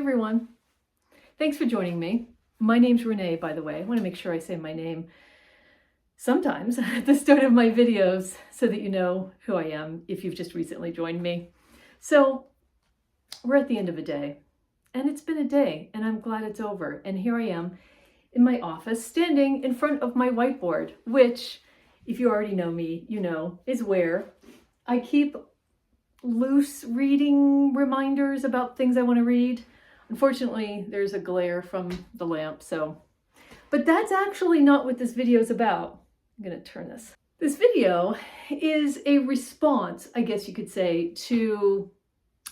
everyone. Thanks for joining me. My name's Renee, by the way. I want to make sure I say my name sometimes at the start of my videos so that you know who I am if you've just recently joined me. So we're at the end of a day, and it's been a day, and I'm glad it's over. And here I am in my office standing in front of my whiteboard, which, if you already know me, you know is where I keep loose reading reminders about things I want to read. Unfortunately, there's a glare from the lamp, but that's actually not what this video is about. I'm going to turn this. This video is a response, I guess you could say, to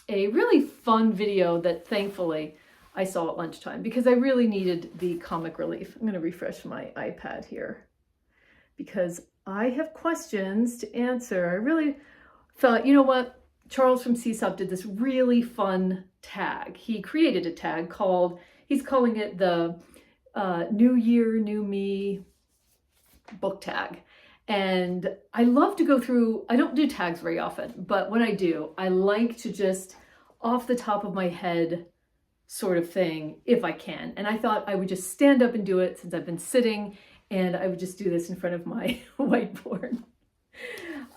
a really fun video that thankfully I saw at lunchtime because I really needed the comic relief. I'm going to refresh my iPad here because I have questions to answer. I really thought, you know what? Charles from CSOP did this really fun tag. He created a tag called, he's calling it the New Year, New Me book tag. And I love to go through, I don't do tags very often, but when I do, I like to just off the top of my head sort of thing, if I can. And I thought I would just stand up and do it since I've been sitting, and I would just do this in front of my whiteboard.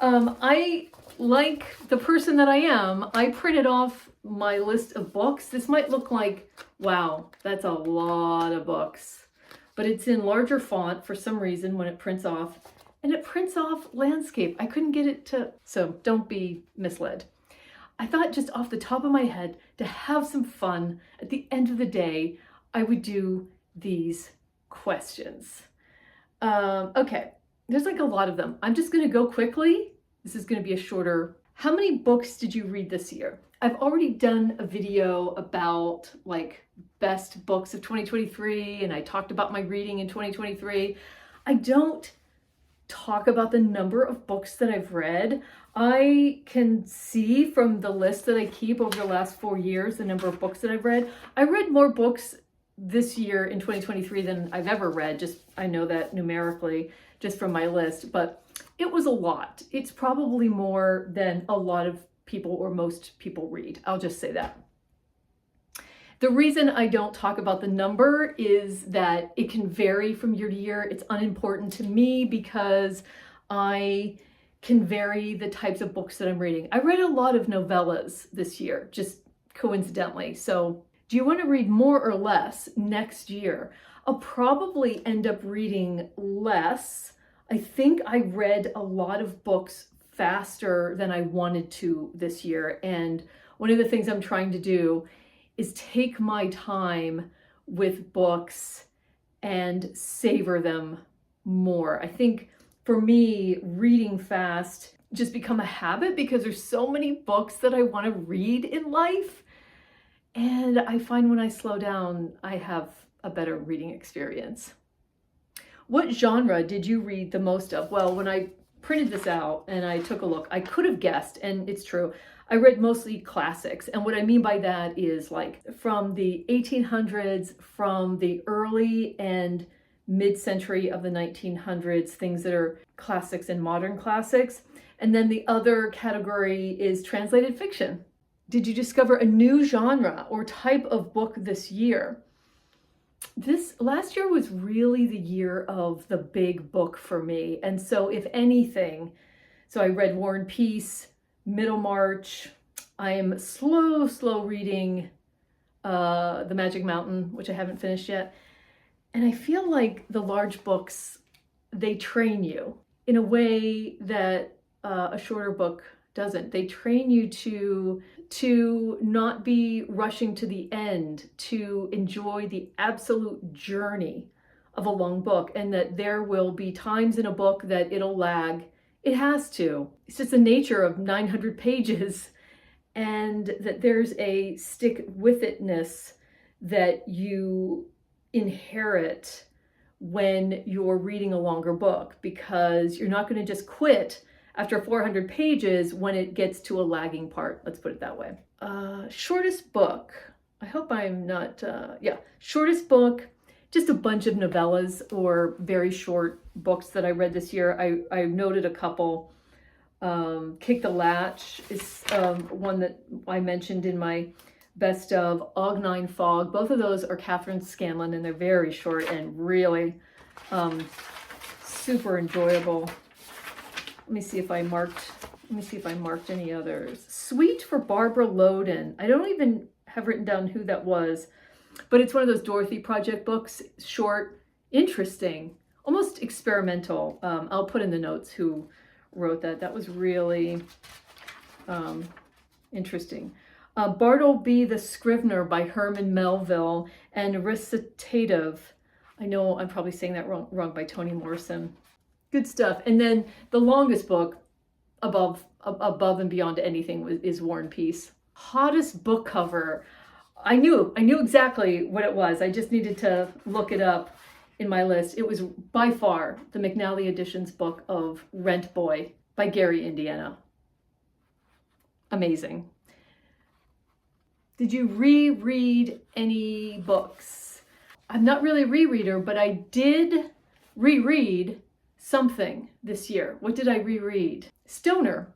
I, like the person that I am, I printed off my list of books. This might look like, wow, that's a lot of books, but it's in larger font for some reason when it prints off, and it prints off landscape. I couldn't get it to, so don't be misled. I thought just off the top of my head, to have some fun at the end of the day, I would do these questions. Okay, there's like a lot of them. I'm just gonna go quickly. This is going to be a shorter. How many books did you read this year? I've already done a video about like best books of 2023, and I talked about my reading in 2023. I don't talk about the number of books that I've read. I can see from the list that I keep over the last 4 years the number of books that I've read. I read more books this year in 2023 than I've ever read. Just I know that numerically just from my list, but it was a lot. It's probably more than a lot of people or most people read. I'll just say that. The reason I don't talk about the number is that it can vary from year to year. It's unimportant to me because I can vary the types of books that I'm reading. I read a lot of novellas this year, just coincidentally. So do you want to read more or less next year? I'll probably end up reading less. I think I read a lot of books faster than I wanted to this year. And one of the things I'm trying to do is take my time with books and savor them more. I think for me, reading fast just become a habit because there's so many books that I want to read in life. And I find when I slow down, I have a better reading experience. What genre did you read the most of? Well, when I printed this out and I took a look, I could have guessed, and it's true. I read mostly classics. And what I mean by that is like from the 1800s, from the early and mid-century of the 1900s, things that are classics and modern classics. And then the other category is translated fiction. Did you discover a new genre or type of book this year? This last year was really the year of the big book for me. And so if anything, so I read War and Peace, Middlemarch. I am slow reading The Magic Mountain, which I haven't finished yet. And I feel like the large books, they train you in a way that a shorter book doesn't. They train you to not be rushing to the end, to enjoy the absolute journey of a long book, and that there will be times in a book that it'll lag. It has to. It's just the nature of 900 pages, and that there's a stick-with-itness that you inherit when you're reading a longer book, because you're not going to just quit after 400 pages when it gets to a lagging part. Let's put it that way. Shortest book. I hope I'm not, shortest book, just a bunch of novellas or very short books that I read this year. I noted a couple. Kick the Latch is one that I mentioned in my Best of, Ognine Fog. Both of those are Catherine Scanlon, and they're very short and really super enjoyable. Let me see if I marked any others. Sweet for Barbara Loden. I don't even have written down who that was, but it's one of those Dorothy Project books. Short, interesting, almost experimental. I'll put in the notes who wrote that. That was really interesting. Bartleby the Scrivener by Herman Melville, and Recitative. I know I'm probably saying that wrong, by Toni Morrison. Good stuff. And then the longest book, above and beyond anything, is War and Peace. Hottest book cover. I knew exactly what it was. I just needed to look it up in my list. It was by far the McNally Editions book of Rent Boy by Gary Indiana. Amazing. Did you reread any books? I'm not really a rereader, but I did reread something this year. What did I reread? Stoner.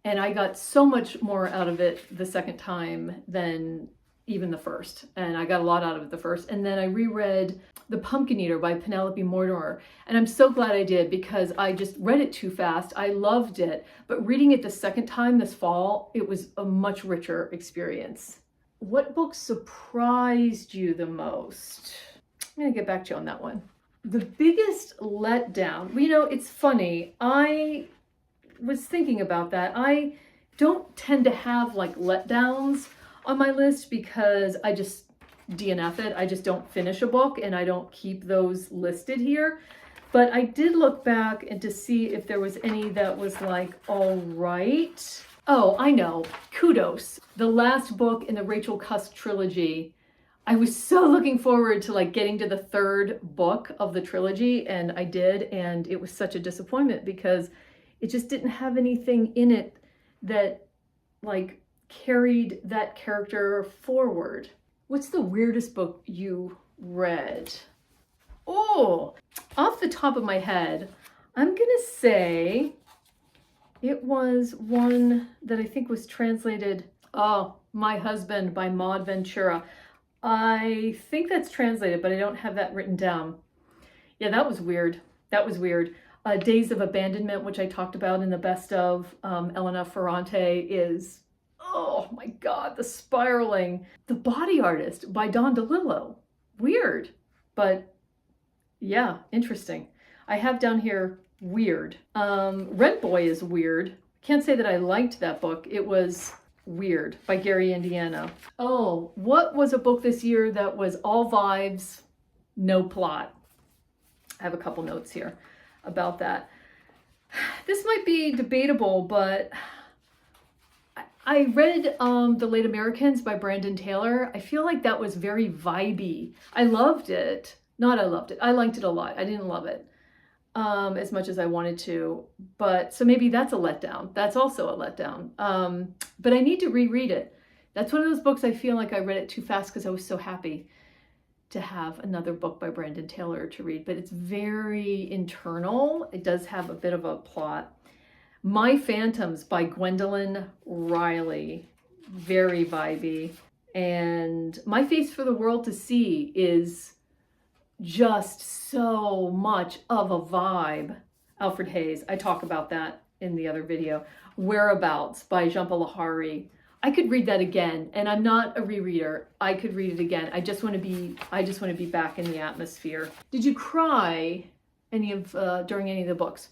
And I got so much more out of it the second time than even the first. And I got a lot out of it the first. And then I reread The Pumpkin Eater by Penelope Mortimer. And I'm so glad I did, because I just read it too fast. I loved it. But reading it the second time this fall, it was a much richer experience. What book surprised you the most? I'm going to get back to you on that one. The biggest letdown. You know, it's funny. I was thinking about that. I don't tend to have like letdowns on my list because I just DNF it. I just don't finish a book, and I don't keep those listed here. But I did look back and to see if there was any that was like, all right. Oh, I know. Kudos. The last book in the Rachel Cusk trilogy. I was so looking forward to like getting to the third book of the trilogy, and I did, and it was such a disappointment because it just didn't have anything in it that like carried that character forward. What's the weirdest book you read? Oh, off the top of my head, I'm gonna say it was one that I think was translated, My Husband by Maud Ventura. I think that's translated, but I don't have that written down. Yeah, that was weird. That was weird. Days of Abandonment, which I talked about in the best of, Elena Ferrante, is, oh my God, the spiraling. The Body Artist by Don DeLillo. Weird, but yeah, interesting. I have down here weird. Rent Boy is weird. Can't say that I liked that book. It was weird, by Gary Indiana. Oh, what was a book this year that was all vibes, no plot? I have a couple notes here about that. This might be debatable, but I read The Late Americans by Brandon Taylor. I feel like that was very vibey. I loved it. Not I loved it. I liked it a lot. I didn't love it as much as I wanted to. But so maybe that's a letdown. That's also a letdown. But I need to reread it. That's one of those books I feel like I read it too fast because I was so happy to have another book by Brandon Taylor to read. But it's very internal. It does have a bit of a plot. My Phantoms by Gwendolyn Riley. Very vibey. And My Face for the World to See is just so much of a vibe. Alfred Hayes, I talk about that in the other video. Whereabouts by Jhumpa Lahiri. I could read that again, and I'm not a rereader. I could read it again. I just want to be back in the atmosphere. Did you cry during any of the books?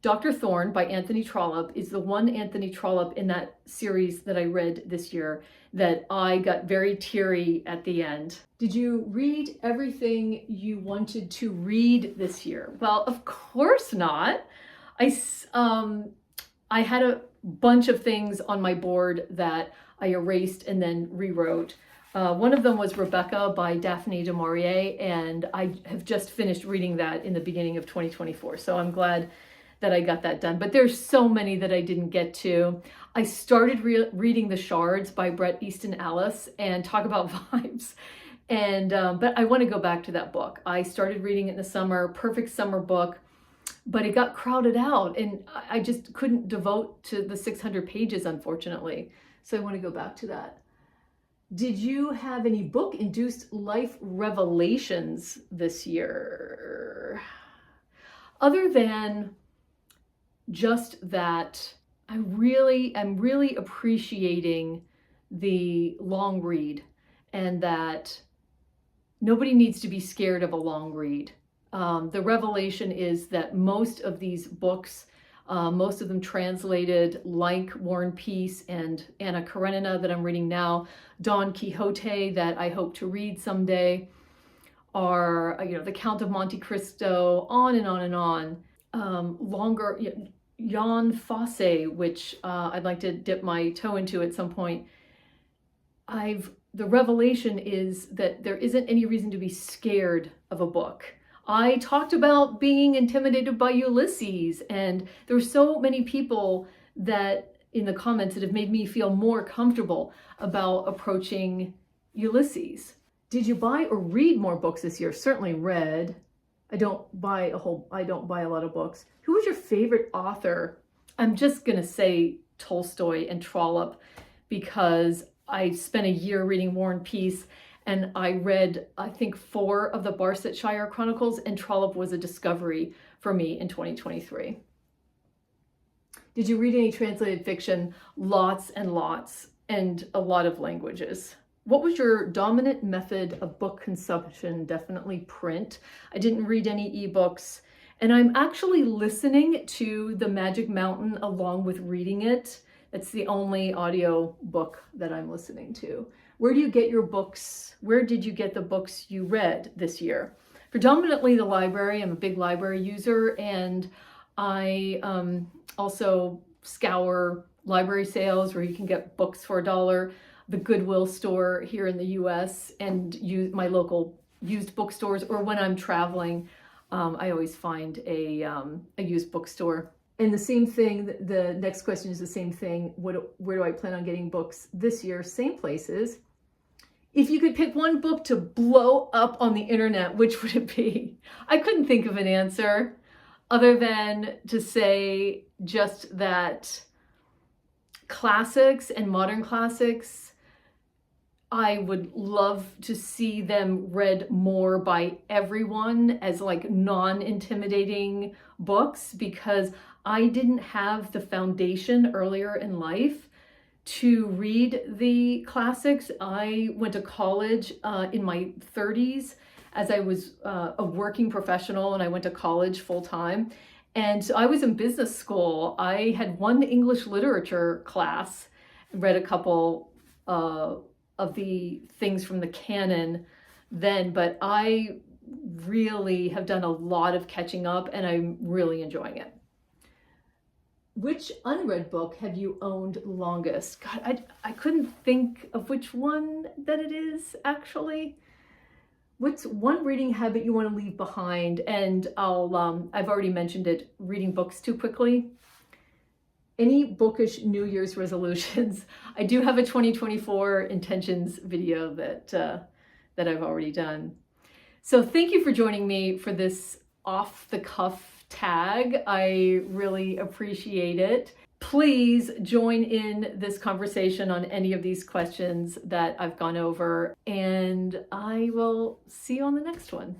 Dr. Thorne by Anthony Trollope is the one Anthony Trollope in that series that I read this year that I got very teary at the end. Did you read everything you wanted to read this year? Well, of course not. I had a bunch of things on my board that I erased and then rewrote. One of them was Rebecca by Daphne du Maurier, and I have just finished reading that in the beginning of 2024. So I'm glad that I got that done. But there's so many that I didn't get to. I started reading The Shards by Bret Easton Ellis, and talk about vibes. And but I want to go back to that book. I started reading it in the summer, perfect summer book, but it got crowded out and I just couldn't devote to the 600 pages, unfortunately. So I want to go back to that. Did you have any book-induced life revelations this year? Other than just that, I'm really appreciating the long read, and that nobody needs to be scared of a long read. The revelation is that most of these books, most of them translated, like War and Peace and Anna Karenina that I'm reading now, Don Quixote that I hope to read someday, are, the Count of Monte Cristo, on and on and on. Longer, Jan Fosse, which I'd like to dip my toe into at some point. The revelation is that there isn't any reason to be scared of a book. I talked about being intimidated by Ulysses, and there's so many people that in the comments that have made me feel more comfortable about approaching Ulysses. Did you buy or read more books this year? Certainly read. I don't buy a lot of books. Who was your favorite author? I'm just gonna say Tolstoy and Trollope, because I spent a year reading War and Peace, and I read, I think, 4 of the Barsetshire Chronicles, and Trollope was a discovery for me in 2023. Did you read any translated fiction? Lots and lots, and a lot of languages. What was your dominant method of book consumption? Definitely print. I didn't read any ebooks, and I'm actually listening to The Magic Mountain along with reading it. It's the only audio book that I'm listening to. Where do you get your books? Where did you get the books you read this year? Predominantly the library. I'm a big library user, and I also scour library sales where you can get books for $1, the Goodwill store here in the US, and use my local used bookstores, or when I'm traveling, I always find a used bookstore. And the same thing, the next question is the same thing. Where do I plan on getting books this year? Same places. If you could pick one book to blow up on the internet, which would it be? I couldn't think of an answer other than to say just that classics and modern classics, I would love to see them read more by everyone as like non-intimidating books, because I didn't have the foundation earlier in life to read the classics. I went to college in my 30s as I was a working professional, and I went to college full time. And so I was in business school. I had one English literature class, read a couple of the things from the canon then, but I really have done a lot of catching up, and I'm really enjoying it. Which unread book have you owned longest? God, I couldn't think of which one that it is, actually. What's one reading habit you want to leave behind? And I've already mentioned it, reading books too quickly. Any bookish New Year's resolutions? I do have a 2024 intentions video that I've already done. So thank you for joining me for this off-the-cuff tag. I really appreciate it. Please join in this conversation on any of these questions that I've gone over, and I will see you on the next one.